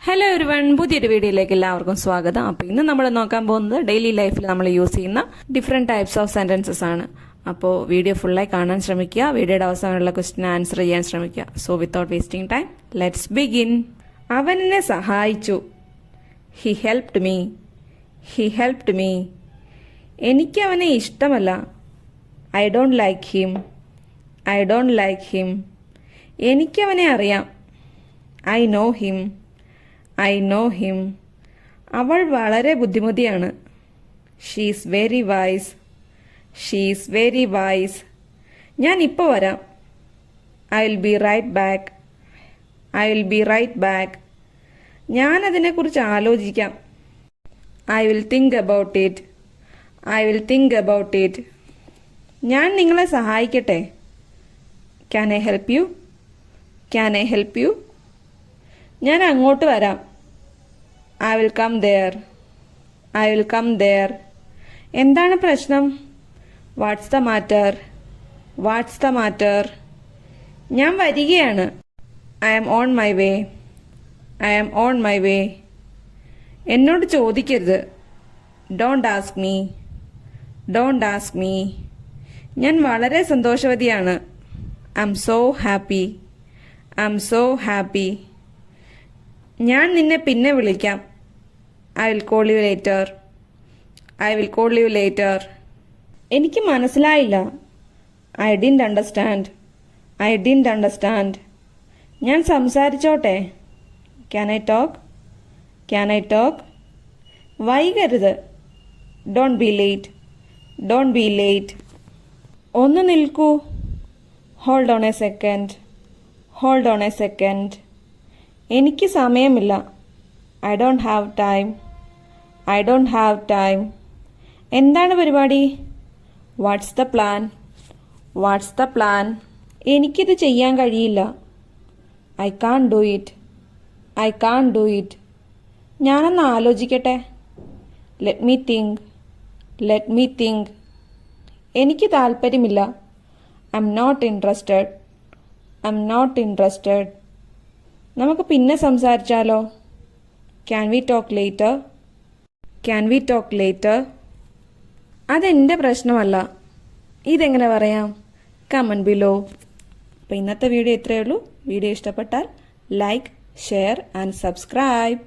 Hello everyone, പുതിയൊരു വീഡിയോയിലേക്ക് എല്ലാവർക്കും സ്വാഗതം. അപ്പോൾ ഇന്ന് നമ്മൾ നോക്കാൻ പോകുന്നത് ഡെയിലി ലൈഫിൽ നമ്മൾ യൂസ് ചെയ്യുന്ന ഡിഫറെൻറ്റ് ടൈപ്സ് ഓഫ് സെൻറ്റൻസസ് ആണ്. അപ്പോൾ വീഡിയോ ഫുള്ളായി കാണാൻ ശ്രമിക്കുക. വീഡിയോയുടെ അവസാനമുള്ള ക്വസ്റ്റിന് ആൻസർ ചെയ്യാൻ ശ്രമിക്കുക. So without wasting time let's begin. അവൻ എന്നെ സഹായിച്ചു. He helped me. He helped me. എനിക്ക് അവനെ ഇഷ്ടമല്ല. I don't like him. I don't like him. എനിക്കവനെ അറിയാം. I know him. I know him. അവൾ വളരെ ബുദ്ധിമതിയാണ്. She's very wise. She's very wise. ഞാൻ ഇപ്പോൾ വരാം. I will be right back. I will be right back. ഞാൻ അതിനെക്കുറിച്ച് ആലോചിക്കാം. I will think about it. I will think about it. ഞാൻ നിങ്ങളെ സഹായിക്കട്ടെ. Can I help you? Can I help you? ഞാൻ അങ്ങോട്ട് വരാം. I will come there. I will come there. എന്താണ് പ്രശ്നം? What's the matter? What's the matter? ഞാൻ വരികയാണ്. I am on my way. I am on my way. എന്നോട് ചോദിക്കരുത്. Don't ask me. Don't ask me. ഞാൻ വളരെ സന്തോഷവതിയാണ്. I am so happy. I am so happy. ഞാൻ നിന്നെ പിന്നെ വിളിക്കാം. I will call you later. I will call you later. എനിക്ക് മനസ്സിലായില്ല. I didn't understand. I didn't understand. ഞാൻ സംസാരിച്ചോട്ടെ. Can I talk? Can I talk? വൈകരുത്. Don't be late. Don't be late. ഒന്ന് നിൽക്കൂ. Hold on a second. Hold on a second. എനിക്ക് സമയമില്ല. I don't have time. I don't have time. എന്താണ് പരിപാടി? What's the plan? What's the plan? എനിക്കിത് ചെയ്യാൻ കഴിയില്ല. I can't do it. I can't do it. ഞാനൊന്ന് ആലോചിക്കട്ടെ. Let me think. Let me think. എനിക്ക് താല്പര്യമില്ല. I am not interested. I am not interested. നമുക്ക് പിന്നെ സംസാരിച്ചാലോ? Can we talk later? Can we talk later? അതെൻ്റെ പ്രശ്നമല്ല. ഇതെങ്ങനെ പറയാം? Comment below. അപ്പോൾ ഇന്നത്തെ വീഡിയോ ഇത്രയേ ഉള്ളൂ. വീഡിയോ ഇഷ്ടപ്പെട്ടാൽ ലൈക്ക്, ഷെയർ ആൻഡ് സബ്സ്ക്രൈബ്.